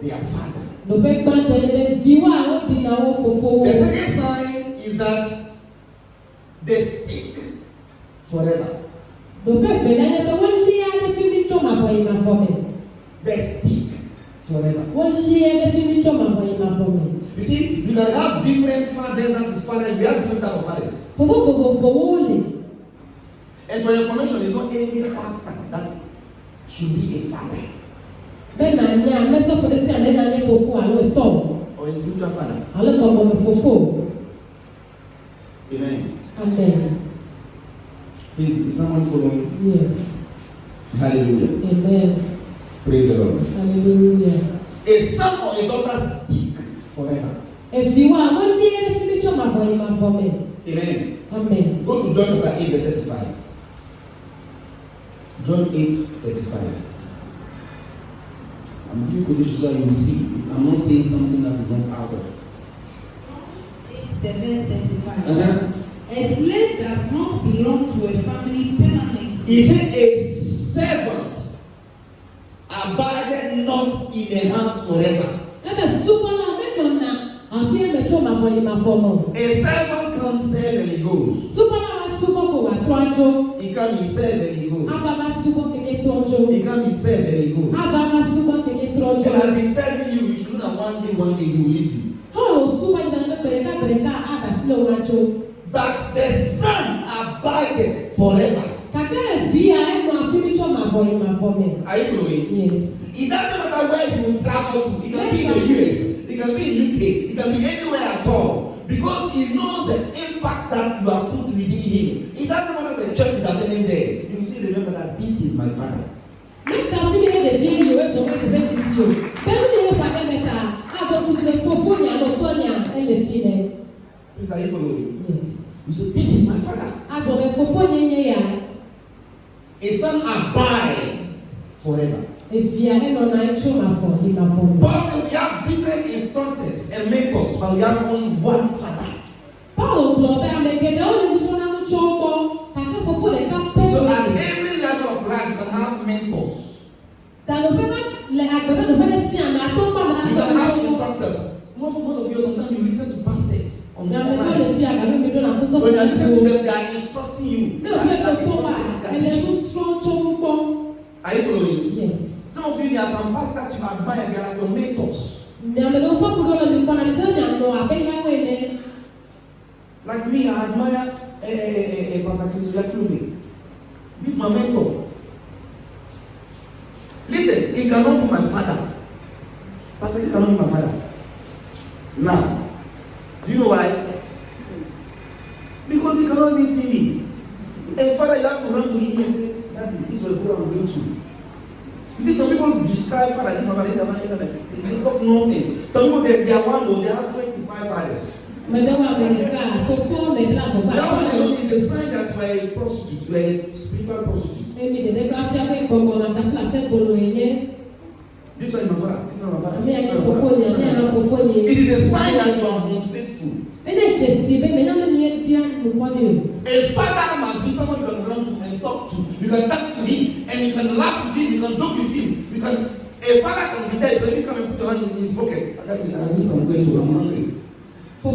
their father. The second sign is that they stick forever. They stick forever. You see, you can have different fathers and fathers. We have different type of fathers. And for your information, it's not every pastor that should be a father. Or a spiritual father. Amen. Amen. Is someone following? Yes. Hallelujah. Amen. Praise the Lord. Hallelujah. A son or a daughter stick forever. Amen. Amen. Go to John chapter 8, verse 35. John 8:35. I'm giving quotations so you will see. I'm not saying something that is not out of. The verse 35. A slave does not belong to a family permanently. He said, a servant abideth not in the house forever. A servant can serve and he goes. He can be served and he goes. He can be served and he goes. And as he's serving you, you should know that one day he will leave you. But the son abideth forever. Are you following? Yes. It doesn't matter where he will travel to. He can be in the US, he can be in UK, he can be anywhere at all. Because he knows the impact that you have put within him. It doesn't matter the church is happening there. You still remember that this is my father. Please, are you following? Yes. You say, this is my father. A son abide forever. Paul said we have different instructors and mentors, but we have only one father. So at every level of life, you can have mentors. You can have instructors. Most of you, sometimes you listen to pastors. When you listen to them, they are instructing you. Are you following? Yes. Some of you, there are some pastors you admire, they are like your mentors. Like me, I admire Pastor Chris Yakubi. This is my mentor. Listen, he cannot be my father. Pastor Chris cannot be my father. Now, do you know why? Because he cannot even see me. And father, you have to run to him and say, "That is this was what I'm going through." You see, some people describe father, this father, this father, they make up nonsense. Some people, they are one, they have 25 fathers. That one is a sign that you are a prostitute, you are a spiritual prostitute. This one is my father, this one is my father. It is a sign that you are unfaithful. A father must be someone you can run to and talk to. You can talk to him and you can laugh with him, you can joke with him. A father can be there, but you come and put your hand in his pocket. I need some questions, I'm hungry. A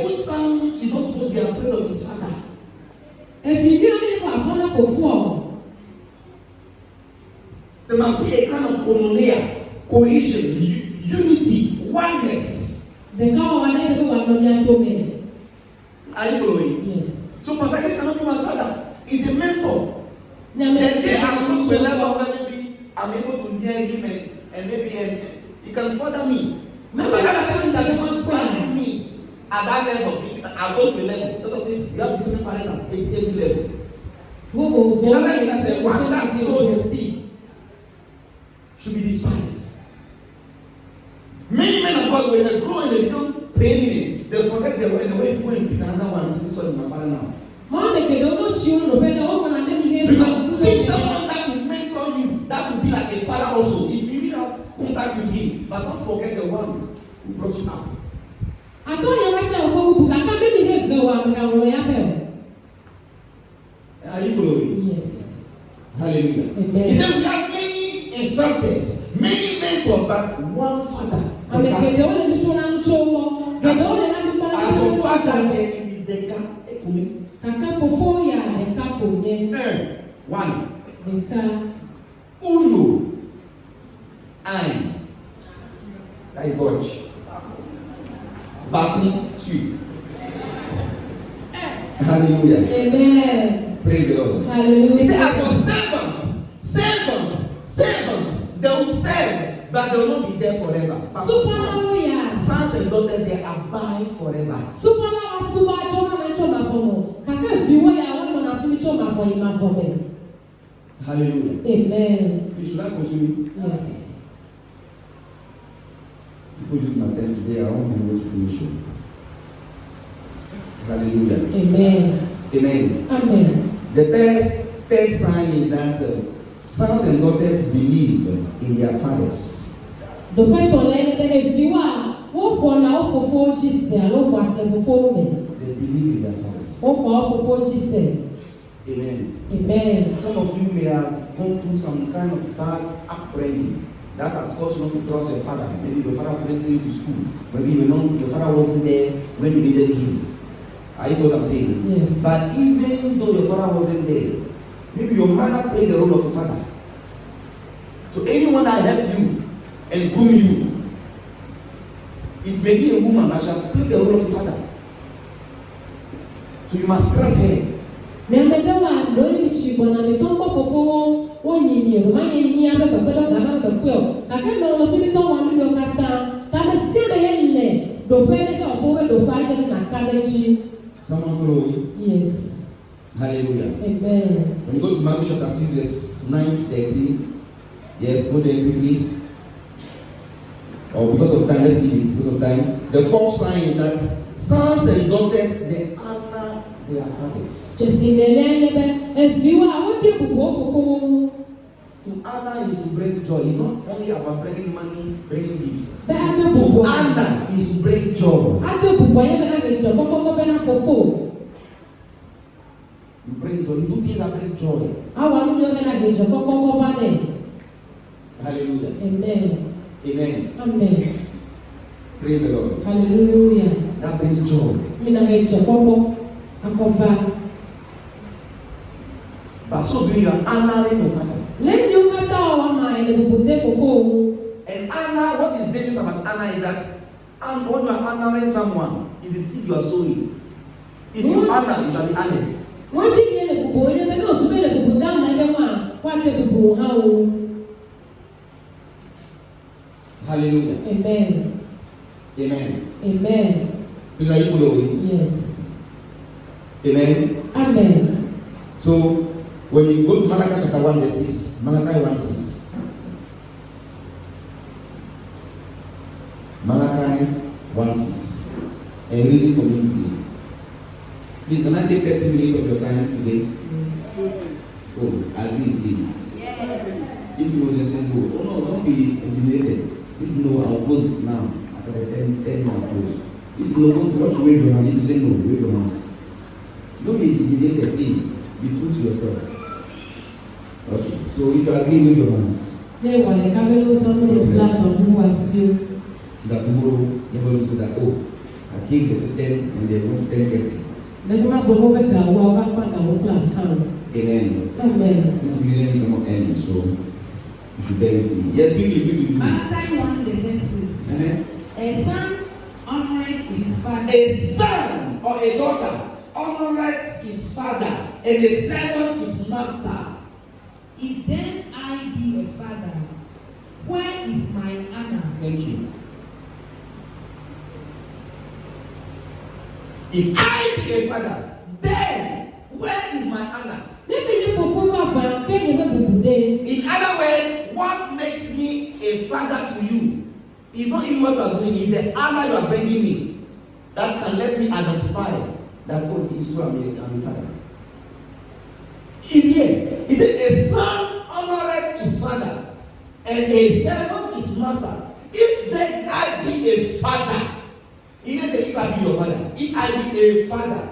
good son is not supposed to be afraid of his father. There must be a kind of koinonia, cohesion, unity, oneness. Are you following? Yes. So Pastor cannot be my father. He's a mentor. The day I come to a level where maybe I'm able to hear him and maybe he can further me. Remember that I told you that God is finding me at that level. I'll go to a level. Let us say you have different fathers at every level. In other words, that the one that sowed the seed should be despised. Many men of God, when they grow and they become preeminent, they forget the way people and pick another one and say, this one is my father now. Because pick someone that will mentor you, that will be like a father also. If you really have contact with him, but don't forget the one who brought you up. Are you following? Yes. Hallelujah. Amen. He said we have many instructors, many mentors, but one father. As your father, there is the gap. One. Uno. I. That is Deutsch. Baku. Two. Hallelujah. Amen. Praise the Lord. Hallelujah. He said, as for servants, they will serve, but they will not be there forever. But sons and daughters, they abide forever. Hallelujah. Amen. Should I continue? Yes. People use my time today. I want to be able to finish it. Hallelujah. Amen. Amen. Amen. The third sign is that sons and daughters believe in their fathers. They believe in their fathers. Amen. Amen. Some of you may have gone through some kind of bad upbringing that has caused you not to trust your father. Maybe your father couldn't send you to school. Maybe your father wasn't there when you needed him. Are you what I'm saying? Yes. But even though your father wasn't there, maybe your mother played the role of a father. So anyone that helped you and groom you, it may be a woman that shall play the role of a father. So you must trust her. Yes. Someone follow me? Yes. Hallelujah. Amen. When you go to Matthew chapter 6, verse 9 to 13, yes, go there quickly. Or because of time, let's see it. Because of time. The fourth sign is that sons and daughters, they honor their fathers. To honor is to bring joy. It's not only about bringing money, bringing gifts. To honor is to bring joy. You bring joy. You do things that bring joy. Hallelujah. Amen. Amen. Amen. Praise the Lord. Hallelujah. That brings joy. But so doing, you are honoring your father. And honor, what is dangerous about honor is that when you are honoring someone, is the seed you are sowing. If you honor, you shall be honored. Hallelujah. Amen. Amen. Amen. Please, are you following? Yes. Amen. Amen. So, when you go to Malachi chapter 1 verse 6, Malachi 1:6. Malachi 1:6. And read it for me today. Please, can I take 30 minutes of your time today? Yes. Oh, agree, please. Yes. If you know, then say no. Oh no, don't be intimidated. If you know, I'll close it now. After the 10 minutes, I'll close. If you know, don't watch, wave your hand. If you say no, wave your hands. Don't be intimidated, please. Be true to yourself. Okay. So if you agree, wave your hands. That tomorrow, never will say that, oh, I came the 10 and they went 10:30. Amen. Amen. Since you didn't come up early, so you should bear with me. Yes, quickly. Malachi 1 verses. A son honoreth his father. A son or a daughter honoreth his father, and a servant his master. If then I be a father, where is my honor? Thank you. If I be a father, then where is my honor? In other words, what makes me a father to you is not even what you are doing, it's the honor you are bringing me that can let me identify that, oh, he is true, I'm a father. He's here. He said, a son honoreth his father, and a servant his master. If then I be a father, he didn't say if I be your father. If I be a father,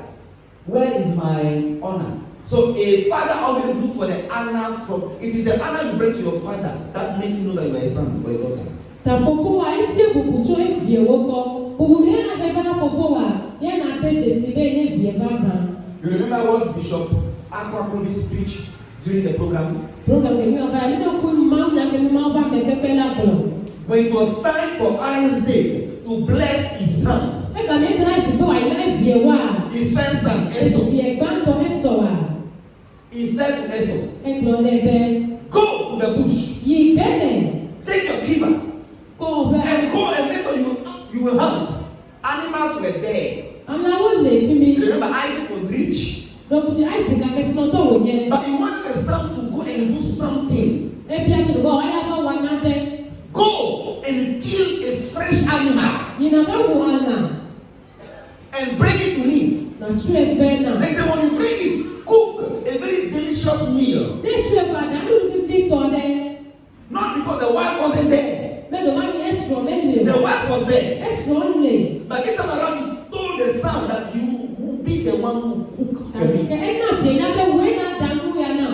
where is my honor? So a father always look for the honor from. It is the honor you bring to your father that makes you know that you are a son or a daughter. Ta fofo wa etie bubucho evie woko. Bubu me na de na fofo wa. Ye na te jesi be ye vie baba. You remember what Bishop Aqua Provis preached during the program? Program ke mi ova ni na ku ma na ke mi ma ba me pepe la blo. When it was time for Isaac to bless his sons, E ka me tra si bo ai na vie wa. his first son Esau, Vie gbanto Esau wa. he said to Esau, E glo le be. go to the bush, Yi bene. take your quiver, Ko ba. and go and make sure you will hunt. Animals were there. Alawo le fi mi. Remember, Isaac was rich, Donc tu as c'est quelque chose to wo yen. but he wanted the son to go and do something. E bia ke go ai ba wa na de. Go and kill a fresh animal Yi na ba wo ala. and bring it to me. Na tu e ve na. They said, when you bring it, cook a very delicious meal. Ne tu e ba da lu fi Victor de. Not because the wife wasn't there. Me do ma ni Esau me le. The wife was there. Esau le. But this time around, he told the son that you will be the one who cook for me. Ke e na fe na be we na da nu ya na.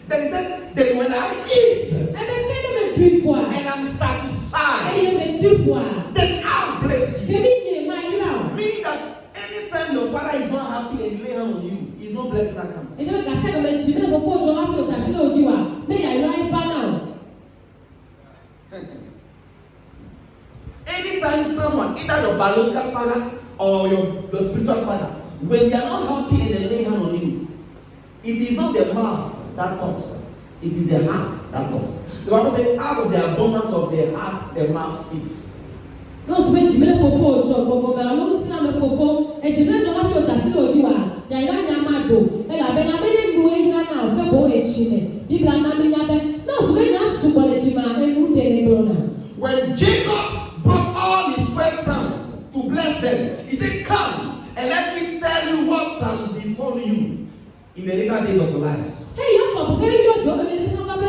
Then he said, then when I eat E be ke de me tu po. and I'm satisfied, E me tu po. then I'll bless Ke you. mi ni ma ira. Meaning that anytime your father is not happy and lay hand on you, he's no blessing that comes. E de ka se ka me chi me go fo jo afi ka ti lo ji wa. Me ya ira ifa na. Anytime someone, either your biological father or your spiritual father, when they are not happy and they lay hand on you, it is not the mouth that talks, it is the heart that talks. The Bible says, out of the abundance of the heart, the mouth speaks. No se me chi me fo fo jo go me alo ti na me fo fo. E chi me jo afi ka ti lo ji wa. Ya ira nya ma do. E la be na me nu e ira na o ke bo e chi ne. Biblia na mi nya be. No se me na su ko le chi ma e nu de ne bro na. When Jacob brought all his 12 sons to bless them, he said, come and let me tell you what shall befall you in the later days of your lives. Hey, Jacob, can you go to the Kabawa?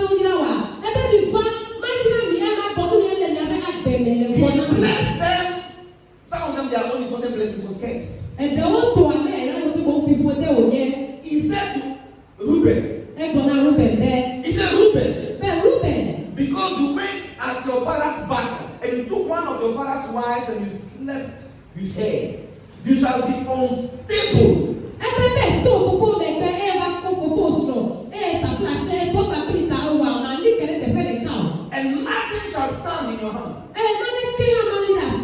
I bet you find my time, I bought me and never had them. He blessed them. Some of them, their only important blessing was curse. And they want to a man, I want to go people there. He said to Reuben, I'm gonna Reuben there. he said, Reuben, Reuben, because you went at your father's back and you took one of your father's wives and you slept with her, you shall be unstable. I bet to for me, ever go for so. Ta flash, to papita, or man, you can get the very cow. And nothing shall stand in your hand. And nothing can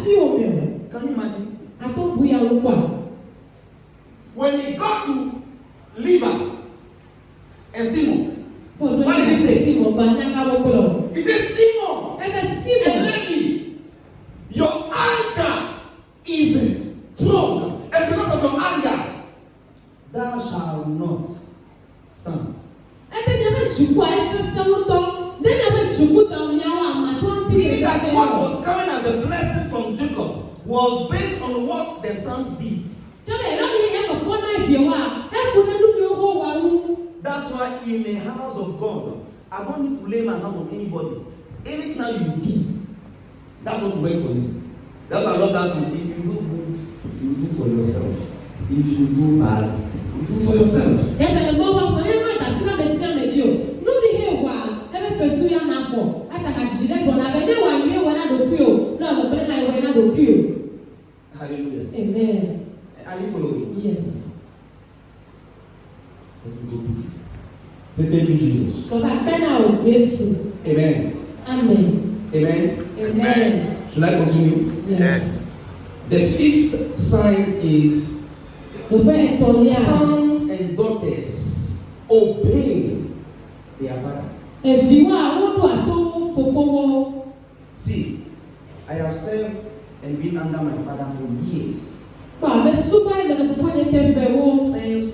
see you. Can you imagine? I don't we are one. When he got to Levi and Simon, what did he say? Simon, He said, Simon, and Simon, Levi, your anger is strong, and because of your anger, thou shalt not stand. Meaning that what was coming as a blessing from Jacob was based on what the sons did. That's why in the house of God, I don't need to lay my hand on anybody. Anything that you do, that's what works for you. That's why I love that song. If you do good, you do for yourself. If you do bad, you do for yourself. Hallelujah. Amen. Are you following? Yes. Let's go. Say thank you, Jesus. Amen. Amen. Amen. Amen. Amen. Should I continue? Yes. The fifth sign is sons and daughters obey their father. See, I have served and been under my father for years. Since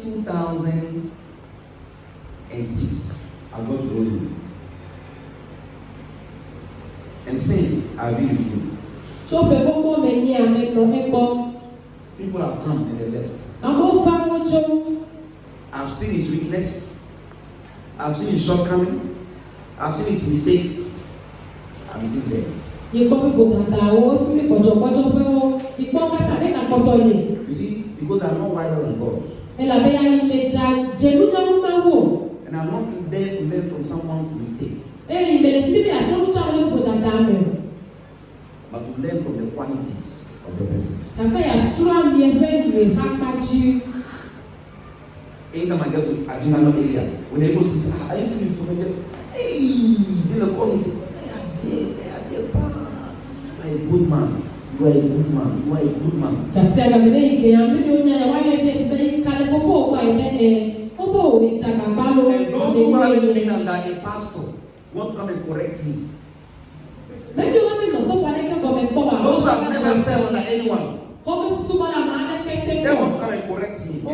2006, I've got to know you. And since I've been with you, people have come and they left. I've seen his weakness. I've seen his shortcoming. I've seen his mistakes. I'm still there. You see, because I'm not wiser than God. And I'm not there to learn from someone's mistake, but to learn from the qualities of the person. Anytime I get to Ajinano area, when they go see, I used to be from there. Hey, they look call me say, they are there, you are a good man. You are a good man. You are a good man. And those who are living under a pastor won't come and correct me. Those who have never said under anyone, they want to come and correct me. This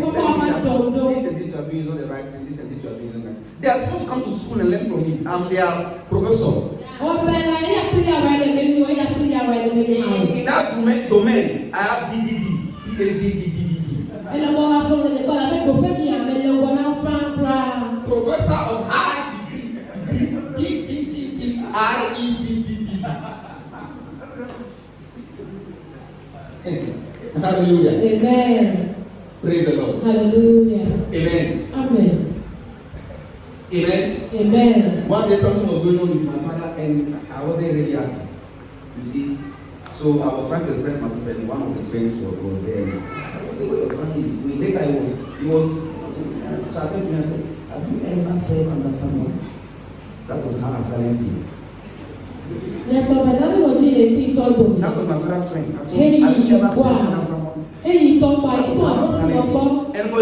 and this you are doing is not the right thing. This and this you are doing is not right. They are supposed to come to school and learn from me. I'm their professor. In that domain, I have DDD, PhD. Professor of high degree, REDD. Hallelujah. Amen. Praise the Lord. Hallelujah. Amen. Amen. Amen. Amen. One day something was going on with my father and I wasn't really happy. You see? So I was trying to express myself and one of his friends was there. The way your son is doing. Later he was so I told him, I said, have you ever served under someone? That was how I silenced him. That was my father's friend. I told him, have you ever served under someone? And for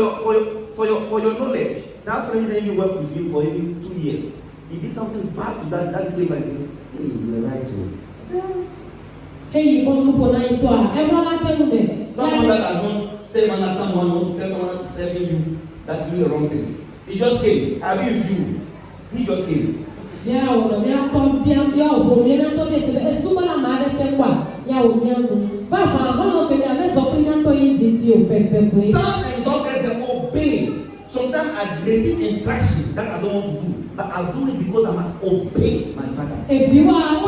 your knowledge, that friend then you worked with him for even 2 years. He did something bad to that came and said, hey, you were right too. Someone that has not served under someone who tell someone that's serving you that you do the wrong thing. He just came. I abused you. He just came. Sons and daughters, they obey. Sometimes I receive instructions that I don't want to do, but I'll do it because I must obey my father. If you are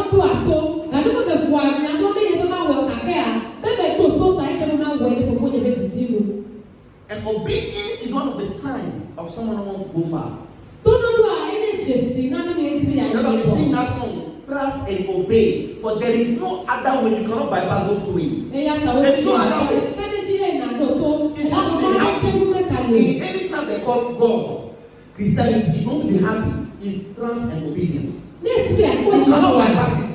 and obedience is one of the signs of someone who wants to go far. That's why we sing that song, trust and obey. For there is no other way. You cannot bypass those two ways. There is no other way. If you want to be happy, in anything they call God, Christianity, if you want to be happy, is trust and obedience. You cannot bypass it.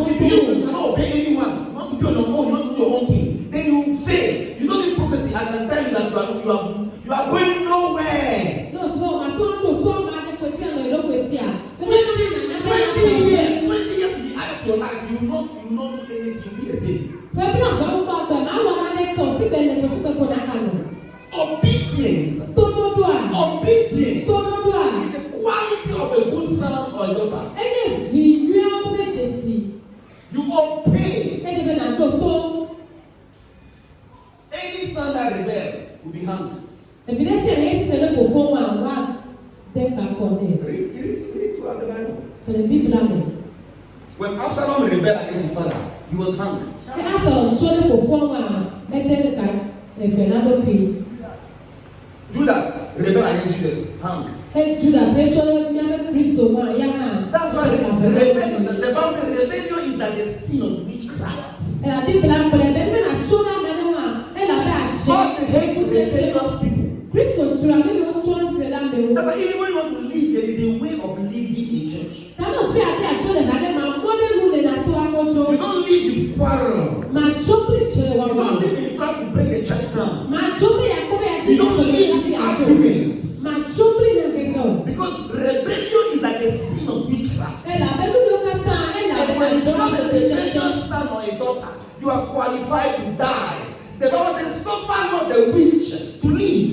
If you cannot obey anyone, you want to be on your own, you want to do your own thing, then you will fail. You don't need prophecy. I can tell you that you are going nowhere. 20 years will be added to your life. You will not do anything. You will be the same. Obedience is the quality of a good son or a daughter. You obey. Any son that rebels will be hanged. Read throughout the Bible. When Absalom rebelled against his father, he was hanged. Judas rebelled against Jesus, hanged. That's why the Bible says rebellion is like the sin of witchcraft. God hates rebellious people. That's why even when you want to live, there is a way of living in church. You don't live with quarrel. You don't live in trying to break the church down. You don't live with arguments. Because rebellion is like a sin of witchcraft. And when you become a rebellious son or a daughter, you are qualified to die. The Bible says, suffer not the witch to live.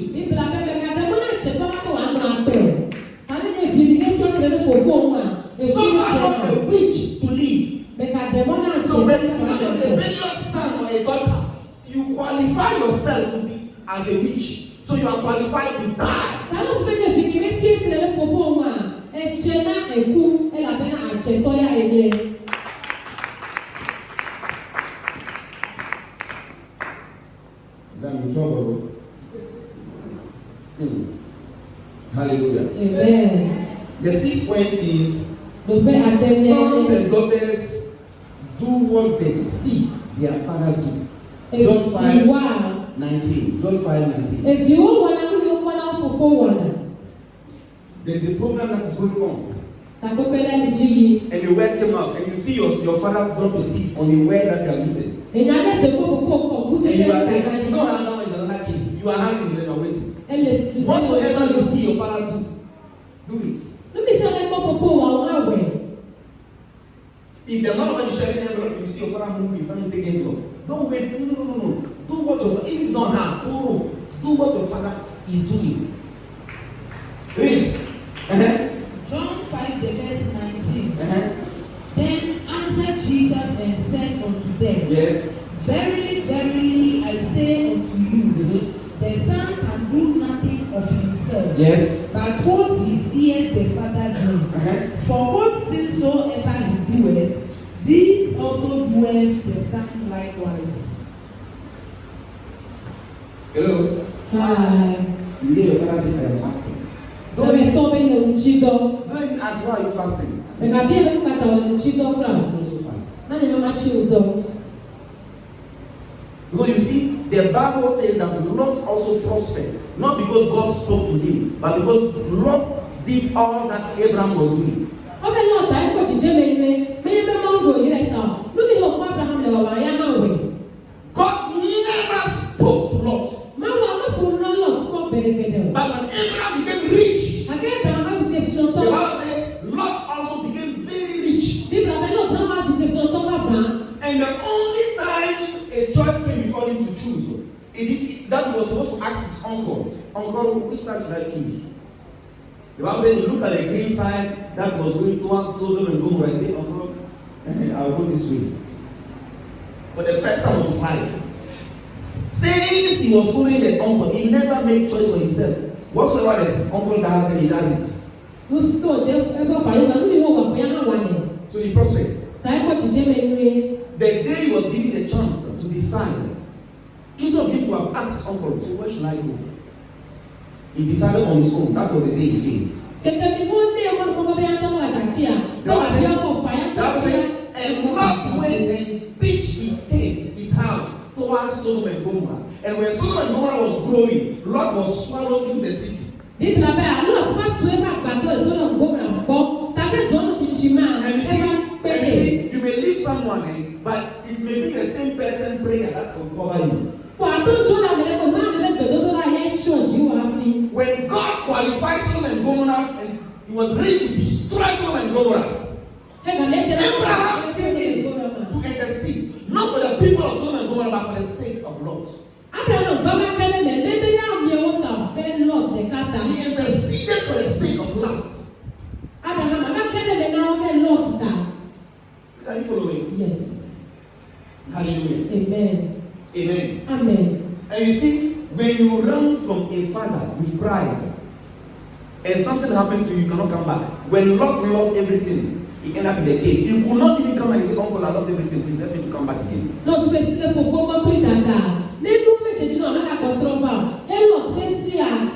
Suffer not the witch to live. So when you become a rebellious son or a daughter, you qualify yourself to be as a witch. So you are qualified to die. 20s, sons and daughters do what they see their father do. John 5:19. John 5:19. If you want to for there is a program that is going on. and the And the word came out, and you see your father drop a seed on the word that you are missing. And you are there. You don't have that is another case. You are having it, you are waiting. Whatsoever you see your father do it. If the man is sharing envelope, you see your father moving, you can't take envelope. Don't wait. No. Do what your father, if it's not hard, do what your father is doing. Read. John 5, verse 19. Then answered Jesus and said unto them, Yes. Verily, verily, I say unto you, the Son can do nothing of himself. Yes. But what he seeth the Father do. For what things soever he doeth, these also doeth the Son likewise. Hello. Hi. You hear your father say I am fasting. So we told me the Chido. Don't even ask why are you fasting. If I be able to the Chido crowd, Also fast. I don't know much you do. Because you see, the Bible says that Lot also prospered, not because God spoke to him, but because Lot did all that Abraham was doing. Okay, Lord, I go to Germany. May the Mongo direct now. Look at how Abraham never went. God never spoke to Lot. But when Abraham became rich, the Bible says Lot also became very rich. And the only time a choice came before him to choose, that was supposed to ask his uncle, which side should I choose? The Bible says, look at the green side that was going towards Sodom and Gomorrah. He said, uncle, I'll go this way. For the first time of his life. Since he was following the uncle, he never made choice for himself. Whatsoever his uncle does, then he does it. So he prospered. The day he was given the chance to decide, each of him to have asked his uncle, so where should I go? He decided on his own. That was the day he failed. That said, and Lot went and pitched his tent, his house, towards Sodom and Gomorrah. And when Sodom and Gomorrah was growing, Lot was swallowed into the city. And you see, you may leave someone, but it may be the same person prayer that can cover you. When God qualified Sodom and Gomorrah, and he was ready to destroy Sodom and Gomorrah, Abraham came in to intercede, not for the people of Sodom and Gomorrah, but for the sake of Lot. He interceded for the sake of Lot. Are you following? Yes. Hallelujah. Amen. Amen. Amen. And you see, when you run from a father with pride, and something happened to you, you cannot come back. When Lot lost everything, he ended up in the cave. He could not even come and say, Uncle, I lost everything. Please help me to come back again. No, specific for complete that. They do make it not a control. Hello, says here.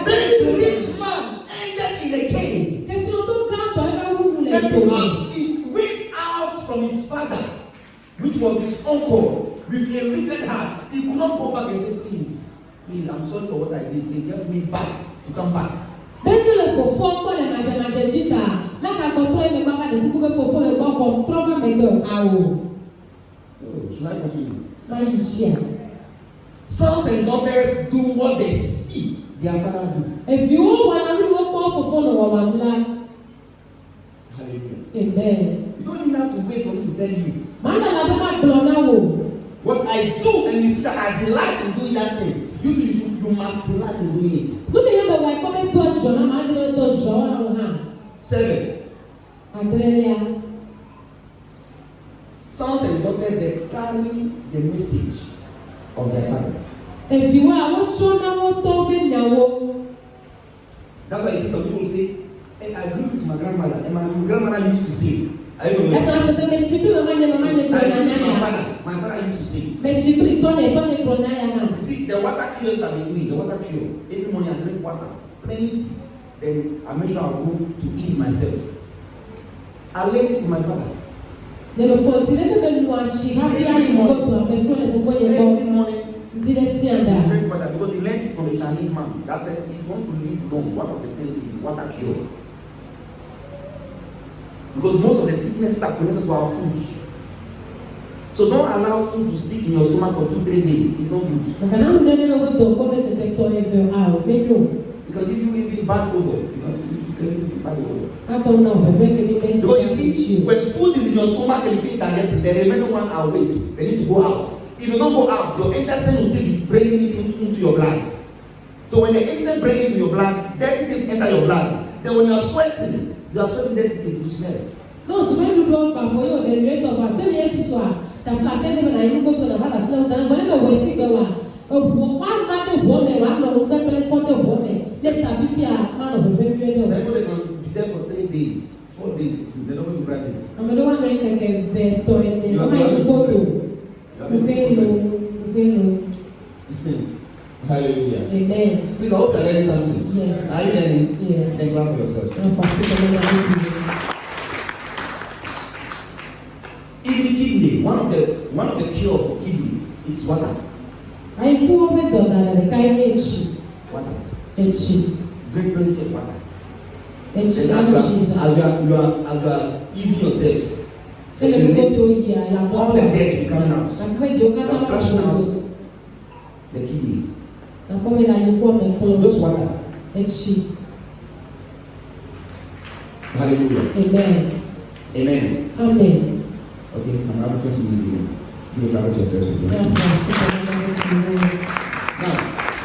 This rich man ended in the cave. And because he went out from his father, which was his uncle, with a wicked heart, he could not go back and say, please, I'm sorry for what I did. Please help me back to come back. Oh, should I continue? Sons and daughters do what they see their father do. If you want to follow, hallelujah. Amen. You don't even have to wait for me to tell you. What I do, and you see that I delight in doing that thing. You must delight in doing it. 7. Sons and daughters, they carry the message of their father. If you are what so that's why you see some people say, hey, I grew with my grandmother, and my grandmother used to say, my father used to say. You see, the water cure that we need, the water cure. Every morning I drink water, plenty. then I make sure I go to ease myself. I lent it to my father. Every morning. He drink water because he learned it from a Chinese man. That said, if you want to live long, one of the things is water cure. Because most of the sicknesses are connected to our food. So don't allow food to stick in your stomach for 2-3 days. It's not good. It can give you even bad odor. You can give bad odor. Because you see, when food is in your stomach and you feel digested, the remaining one are waste. They need to go out. If you don't go out, your intestine will still be bringing it into your blood. So when the intestine brings it into your blood, dirty things enter your blood. Then when you are sweating dirty things, you smell. No, so when you go back for you, the rate of us, so yes, is what the flash and I go to the water, so then whenever we see the one man, one of the quarter woman, just a 50 man of the very so everybody can be there for 3 days, 4 days, they don't want to practice. I'm the one that can get the toy and the photo. Hallelujah. Amen. Please, I hope you're learning something. Yes. Are you learning? Yes. Thank God for yourselves. Even kidney, one of the cure for kidney is water. I go over the Water. Echi. Drink plenty of water. As you are easing yourself, all the death will come out. You are flushing out the kidney. Just water. Echi. Hallelujah. Amen. Amen. Amen. Okay, I'm having a question with you. You will yourself. Now,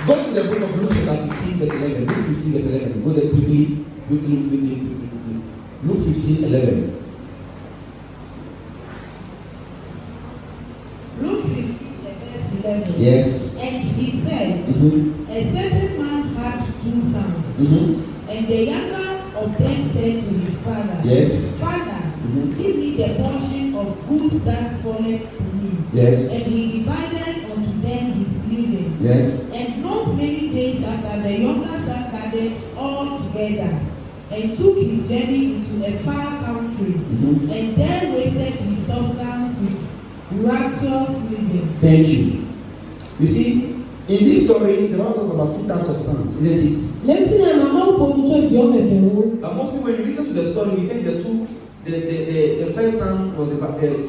go to the book of Luke chapter 15 verse 11. Luke 15 verse 11. Go there quickly. Luke 15, 11. Luke 15, verse 11. Yes. And he said, a certain man had 2 sons. And the younger of them said to his father, yes, Father, give me the portion of goods that falleth to me. Yes. And he divided unto them his living. Yes. And not many days after, the younger son gathered all together and took his journey into a far country, and there wasted his substance with righteous living. Thank you. You see, in this story, the Lord talks about 2 types of sons, isn't it? But mostly when you listen to the story, you think the first son was the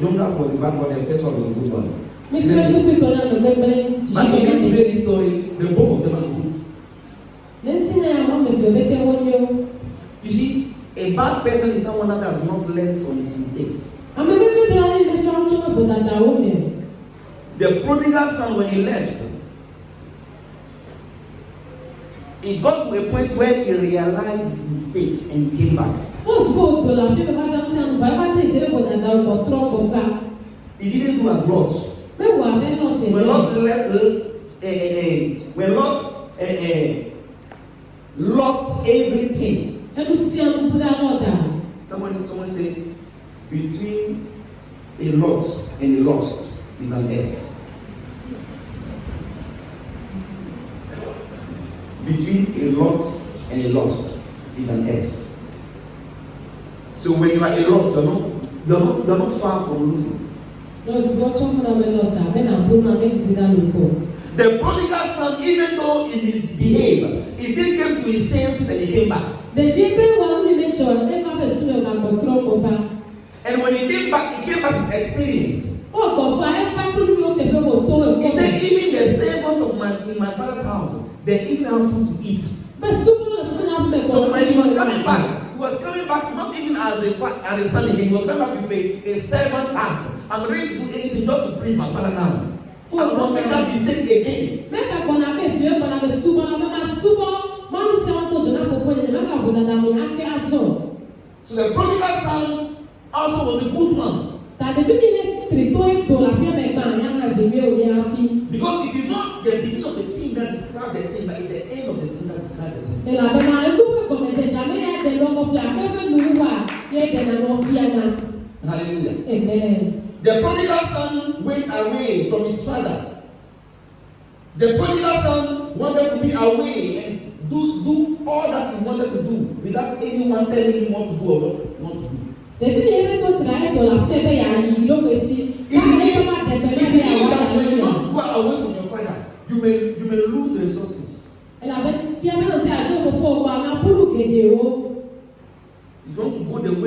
younger was the bad one, the first one was the good one. But in this story, the both of them are good. You see, a bad person is someone that has not learned from his mistakes. The prodigal son, when he left, he got to a point where he realized his mistake and came back. He didn't do as Lot. When Lot lost everything. Someone say, between a lot and a lost is an S. Between a lot and a lost is an S. So when you are a lot, you're not far from losing. The prodigal son, even though he misbehaved, he still came to his senses and he came back. And when he came back with experience. He said, even the servant of in my father's house, they even have food to eat. So when he was coming back not even as a son again, he was coming back with a servant heart. I'm ready to do anything just to please my father now. I will not make that mistake again. So the prodigal son also was a good one. Because it is not the beginning of the thing that describes the thing, but it's the end of the thing that describes the thing. Hallelujah. Amen. The prodigal son went away from his father. The prodigal son wanted to be away and do all that he wanted to do without anyone telling him what to do or not to do. If you not go away from your father, you may lose resources. If you want to go the way